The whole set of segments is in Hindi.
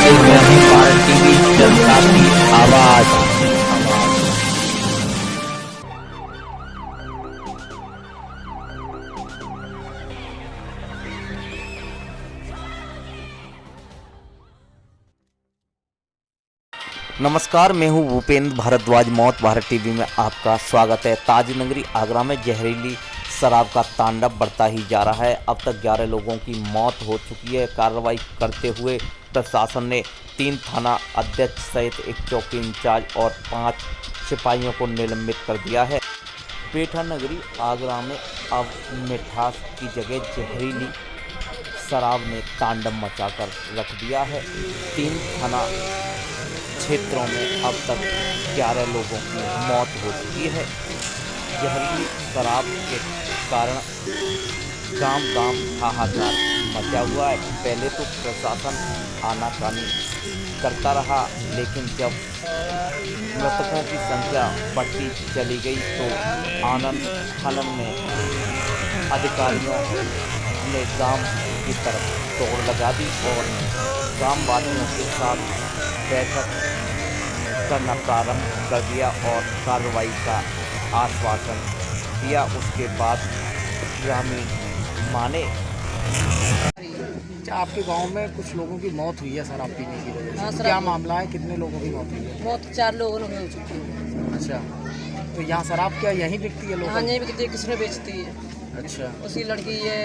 देख रहे हैं भारत टीवी जनता की आवाज। नमस्कार, मैं हूं भूपेंद्र भारद्वाज। मौत भारत टीवी में आपका स्वागत है। ताजनगरी आगरा में जहरीली शराब का तांडव बढ़ता ही जा रहा है। अब तक 11 लोगों की मौत हो चुकी है। कार्रवाई करते हुए प्रशासन ने 3 थाना अध्यक्ष सहित एक चौकी इंचार्ज और 5 सिपाहियों को निलंबित कर दिया है। पेठा नगरी आगरा में अब मिठास की जगह जहरीली शराब ने तांडव मचाकर रख दिया है। 3 थाना क्षेत्रों में अब तक 11 लोगों की मौत हो चुकी है। जहरीली शराब के कारण गांव हाहाकार मचा हुआ है। पहले तो प्रशासन आनाकानी करता रहा, लेकिन जब मृतकों की संख्या बढ़ती चली गई तो आनन फानन में अधिकारियों ने गांव की तरफ दौड़ लगा दी और ग्रामवासियों के साथ बैठक करना प्रारंभ कर दिया और कार्रवाई का आश्वासन दिया। उसके बाद ग्रामीण माने। आपके गांव में कुछ लोगों की मौत हुई है शराब पीने की वजह से। हाँ, क्या मामला है, कितने लोगों की मौत हुई है? मौत 4 लोगों ने हो चुकी है। अच्छा, तो यहाँ शराब क्या यहीं बिकती है लोग? हाँ, यहीं बिकती है, किसने बेचती है। अच्छा, उसकी लड़की है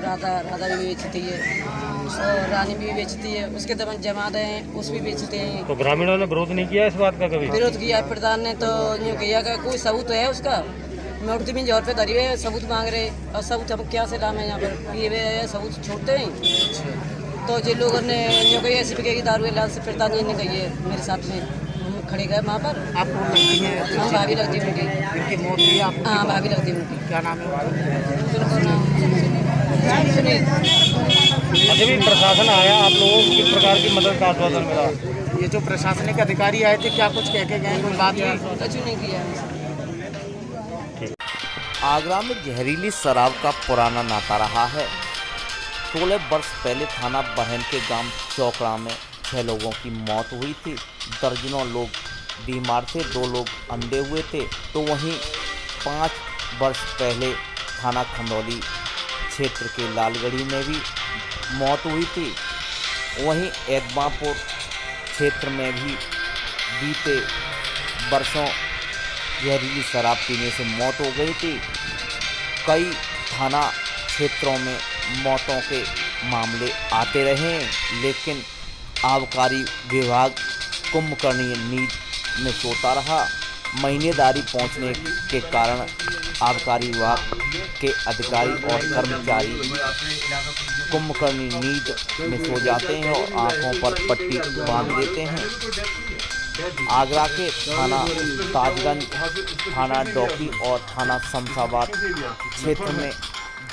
राधा भी बेचती है और रानी भी बेचती है। उसके दमन जमाते हैं, उस भी बेचते हैं। तो ग्रामीणों ने विरोध नहीं किया इस बात का कभी? विरोध किया प्रधान ने, तो यूँ किया कि कोई सबूत है उसका। मूर्ति में जोर पे धरी हुए सबूत मांग रहे, और सबूत हम क्या से लाम है? यहाँ पर पिए हुए सबूत छोड़ते हैं। तो जिन लोगों ने जो कही ऐसी बिकेगी दारू लाल से प्रधान जी ने कही है मेरे साथ में खड़े गए वहाँ पर। आप कौन लगती है? हाँ, भाभी लगती है उनकी। इनकी मौत हुई है आपको? हाँ, भाभी लगती है उनकी। क्या नाम है उनका? उनका नाम सुनील। अभी भी प्रशासन आया, आप लोगों को किस प्रकार की मदद का आश्वासन मिला? ये जो प्रशासनिक अधिकारी आए थे, क्या कुछ कह के गए? कोई बात हुई? कुछ नहीं किया। आगरा में जहरीली शराब का पुराना नाता रहा है। 16 वर्ष पहले थाना बहन के गांव चौकड़ा में 6 लोगों की मौत हुई थी। दर्जनों लोग बीमार थे, 2 लोग अंधे हुए थे। तो वहीं 5 वर्ष पहले थाना खंदौली क्षेत्र के लालगढ़ी में भी मौत हुई थी। वहीं एदमापुर क्षेत्र में भी बीते वर्षों जहरीली शराब पीने से मौत हो गई थी। कई थाना क्षेत्रों में मौतों के मामले आते रहे, लेकिन आबकारी विभाग कुंभकर्णी नींद में सोता रहा। महीनेदारी पहुंचने के कारण आबकारी विभाग के अधिकारी और कर्मचारी कुंभकर्णी नींद में सो जाते हैं और आंखों पर पट्टी बांध देते हैं। आगरा के थाना ताजगंज, थाना डौकी और थाना शमशाबाद क्षेत्र में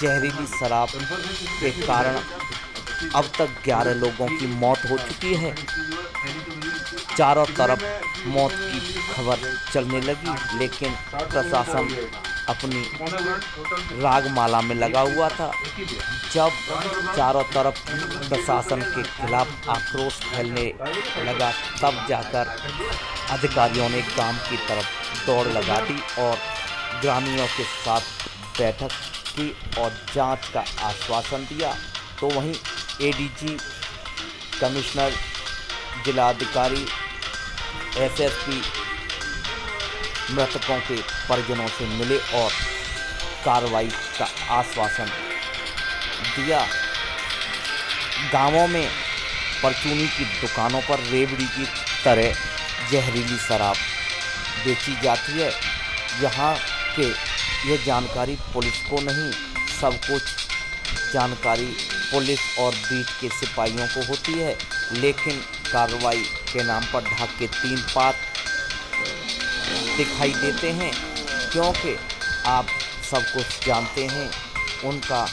जहरीली शराब के कारण अब तक 11 लोगों की मौत हो चुकी है। चारों तरफ मौत की खबर चलने लगी, लेकिन प्रशासन अपनी रागमाला में लगा हुआ था। जब चारों तरफ प्रशासन के खिलाफ आक्रोश फैलने लगा, तब जाकर अधिकारियों ने गांव की तरफ दौड़ लगा दी और ग्रामीणों के साथ बैठक की और जांच का आश्वासन दिया। तो वहीं एडीजी, कमिश्नर, जिलाधिकारी, एसएसपी मृतकों के परिजनों से मिले और कार्रवाई का आश्वासन दिया। गांवों में परचूनी की दुकानों पर रेवड़ी की तरह जहरीली शराब बेची जाती है। यहाँ के यह जानकारी पुलिस को नहीं, सब कुछ जानकारी पुलिस और बीट के सिपाहियों को होती है, लेकिन कार्रवाई के नाम पर ढाक के 3 पात दिखाई देते हैं, क्योंकि आप सब कुछ जानते हैं, उनका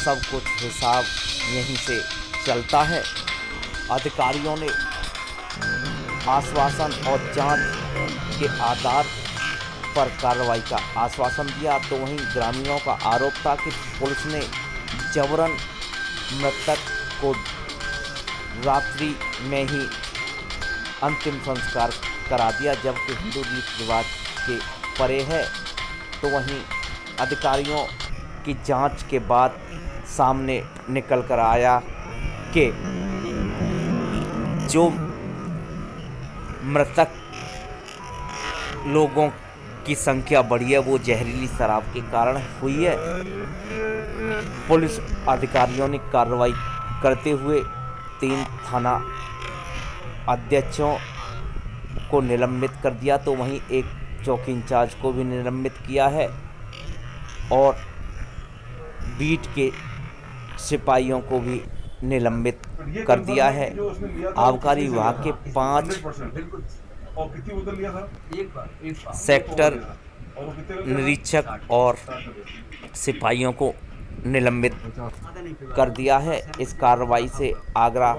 सब कुछ हिसाब यहीं से चलता है। अधिकारियों ने आश्वासन और जांच के आधार पर कार्रवाई का आश्वासन दिया। तो वहीं ग्रामीणों का आरोप था कि पुलिस ने जबरन मृतक को रात्रि में ही अंतिम संस्कार करा दिया, जबकि हिंदू रीति रिवाज के परे है। तो वहीं अधिकारियों की जांच के बाद सामने निकल कर आया कि जो मृतक लोगों की संख्या बढ़ी है वो जहरीली शराब के कारण हुई है। पुलिस अधिकारियों ने कार्रवाई करते हुए 3 थाना अध्यक्षों को निलंबित कर दिया, तो वहीं एक चौकी इंचार्ज को भी निलंबित किया है और बीट के सिपाहियों को भी निलंबित कर दिया है। आबकारी विभाग के 5 सेक्टर निरीक्षक और सिपाहियों को निलंबित कर दिया है। इस कार्रवाई से आगरा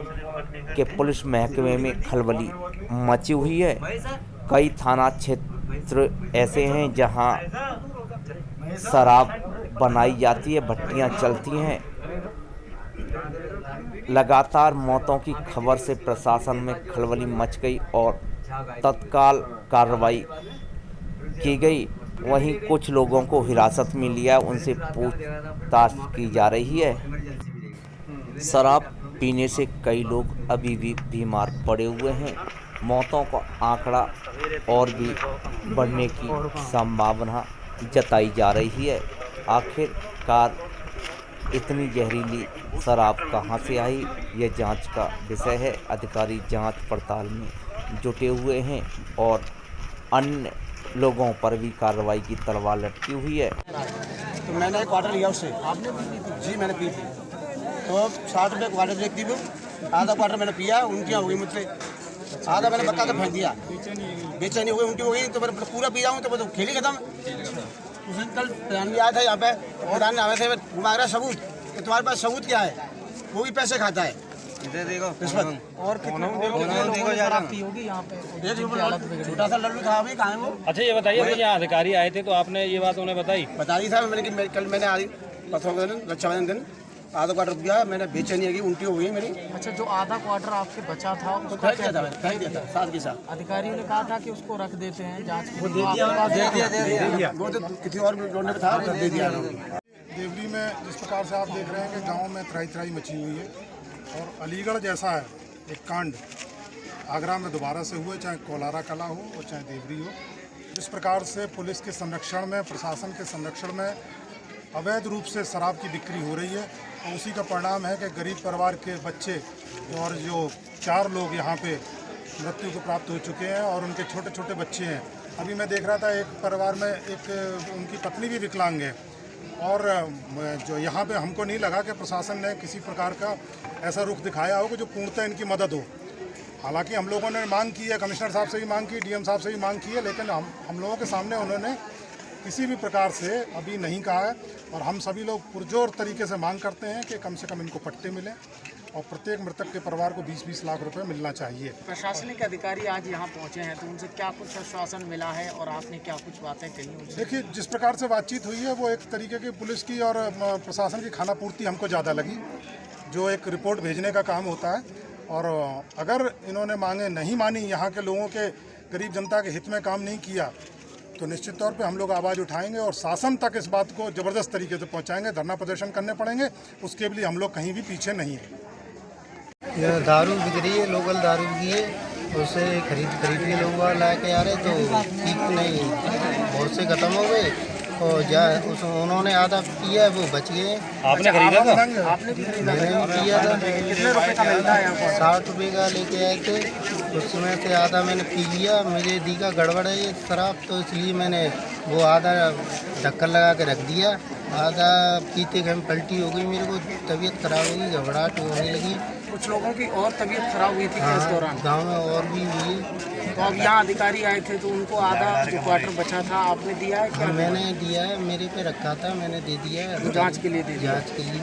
के पुलिस महकमे में खलबली मची हुई है। कई थाना क्षेत्र ऐसे हैं जहां शराब बनाई जाती है, भट्टियां चलती हैं। लगातार मौतों की खबर से प्रशासन में खलबली मच गई और तत्काल कार्रवाई की गई। वहीं कुछ लोगों को हिरासत में लिया, उनसे पूछताछ की जा रही है। शराब पीने से कई लोग अभी भी बीमार पड़े हुए हैं। मौतों का आंकड़ा और भी बढ़ने की संभावना जताई जा रही है। आखिरकार इतनी जहरीली शराब कहां से आई, यह जांच का विषय है। अधिकारी जांच पड़ताल में जुटे हुए हैं और अन्य लोगों पर भी कार्रवाई की तलवार लटकी हुई है। तो मैंने एक क्वार्टर लिया उससे। आपने भी पी थी? जी मैंने पी थी। तो 60 रुपये क्वार्टर देखती वो, आधा क्वार्टर मैंने पिया, उल्टियाँ हो गई मुझसे, आधा मैंने बता के फेंक दिया, बेचैनी हो गई, उल्टी हो गई। तो मैंने पूरा पी रहा हूँ तो खेल ही खत्म। उस दिन कल प्रधान भी आया था यहाँ पे, प्रधान ने आए थे मांग रहा सबूत कि तुम्हारे पास सबूत क्या है, वो भी पैसे खाता है रिश्वत। और छोटा सा लल्लू था, अभी कहाँ है वो? अच्छा ये बताइए, तो यहाँ अधिकारी आए थे तो आपने ये बात उन्हें बताई? बता दी था मैंने कि कल मैंने आज रक्षाबंधन दिन आधा क्वार्टर पिया, मैंने बेचैनी होगी, उल्टी हो गई मेरी। अच्छा, जो आधा क्वार्टर आपके बचा था तो फेंक दिया था, मैंने फेंक दिया था साथ के साथ। अधिकारियों ने कहा था कि उसको रख देते हैं जांच के वो लिए। दे दिया। वो तो किसी और लोगों ने था, दे दिया। देवरी में जिस प्रकार से आप देख रहे हैं कि गांव में त्राही त्राही मची हुई है और अलीगढ़ जैसा है एक कांड आगरा में दोबारा से हुए, चाहे कोलारा कला हो और चाहे देवरी हो। जिस प्रकार से पुलिस के संरक्षण में, प्रशासन के संरक्षण में अवैध रूप से शराब की बिक्री हो रही है और उसी का परिणाम है कि गरीब परिवार के बच्चे और जो 4 लोग यहाँ पे मृत्यु को प्राप्त हो चुके हैं और उनके छोटे छोटे बच्चे हैं। अभी मैं देख रहा था एक परिवार में एक उनकी पत्नी भी विकलांग है और जो यहाँ पे हमको नहीं लगा कि प्रशासन ने किसी प्रकार का ऐसा रुख दिखाया हो कि जो पूर्णतः इनकी मदद हो। हालांकि हम लोगों ने मांग की है, कमिश्नर साहब से भी मांग की, डीएम साहब से भी मांग की है, लेकिन हम लोगों के सामने उन्होंने किसी भी प्रकार से अभी नहीं कहा है। और हम सभी लोग पुरजोर तरीके से मांग करते हैं कि कम से कम इनको पट्टे मिलें और प्रत्येक मृतक के परिवार को 20-20 लाख रुपए मिलना चाहिए। प्रशासनिक अधिकारी आज यहाँ पहुँचे हैं तो उनसे क्या कुछ आश्वासन मिला है और आपने क्या कुछ बातें कही उनसे? देखिए, जिस प्रकार से बातचीत हुई है वो एक तरीके की पुलिस की और प्रशासन की खाना पूर्ति हमको ज़्यादा लगी, जो एक रिपोर्ट भेजने का काम होता है। और अगर इन्होंने मांगे नहीं मानी, यहाँ के लोगों के गरीब जनता के हित में काम नहीं किया, तो निश्चित तौर पे हम लोग आवाज़ उठाएंगे और शासन तक इस बात को ज़बरदस्त तरीके से पहुँचाएंगे। धरना प्रदर्शन करने पड़ेंगे, उसके लिए हम लोग कहीं भी पीछे नहीं हैं। यह दारू बिक रही है, लोकल दारू की है, उसे खरीद के लोग ला के आ रहे तो ठीक नहीं, बहुत से ख़त्म हो गए और उन्होंने आधा पिया, वो बच गए। आपने खरीदा था? आपने भी खरीदा? मैंने भी पिया था। कितने रुपए का मिलता है यहाँ पर? 60 रुपये का लेके आए थे, उसमें से आधा मैंने पी लिया। मेरे दी का गड़बड़ है ये शराब, तो इसलिए मैंने वो आधा ढक्कन लगा के रख दिया। आधा पीते घम पलटी हो गई, मेरे को तबीयत खराब हो गई, घबराहट होने लगी। कुछ लोगों की और तबीयत खराब हुई थी इस दौरान? गाँव में और भी हुई है। तो अब यहाँ अधिकारी आए थे तो उनको आधा जो क्वार्टर बचा था आपने दिया है क्या? मैंने दिया है, मेरे पे रखा था, मैंने दे दिया है। जांच के लिए दे दिया? जांच के लिए।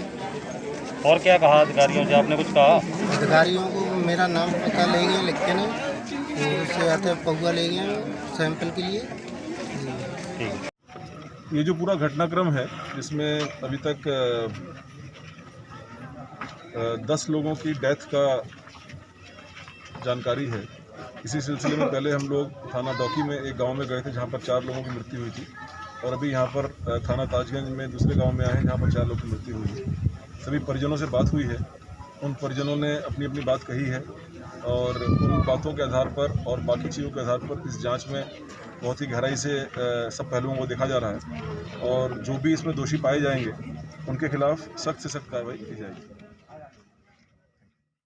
और क्या कहा अधिकारियों से, आपने कुछ कहा? अधिकारियों को मेरा नाम पता ले गए लिख के नहीं, तो उससे आते पौवा ले गए सैंपल के लिए। ठीक। ये जो पूरा घटनाक्रम है जिसमें अभी तक 10 लोगों की डेथ का जानकारी है। इसी सिलसिले में पहले हम लोग थाना डौकी में एक गांव में गए थे जहां पर 4 लोगों की मृत्यु हुई थी, और अभी यहां पर थाना ताजगंज में दूसरे गांव में आए हैं जहां पर 4 लोगों की मृत्यु हुई है। सभी परिजनों से बात हुई है, उन परिजनों ने अपनी अपनी बात कही है, और उन बातों के आधार पर और बाकी चीज़ों के आधार पर इस जांच में बहुत ही गहराई से सब पहलुओं को देखा जा रहा है, और जो भी इसमें दोषी पाए जाएंगे उनके खिलाफ सख्त से सख्त कार्रवाई की जाएगी।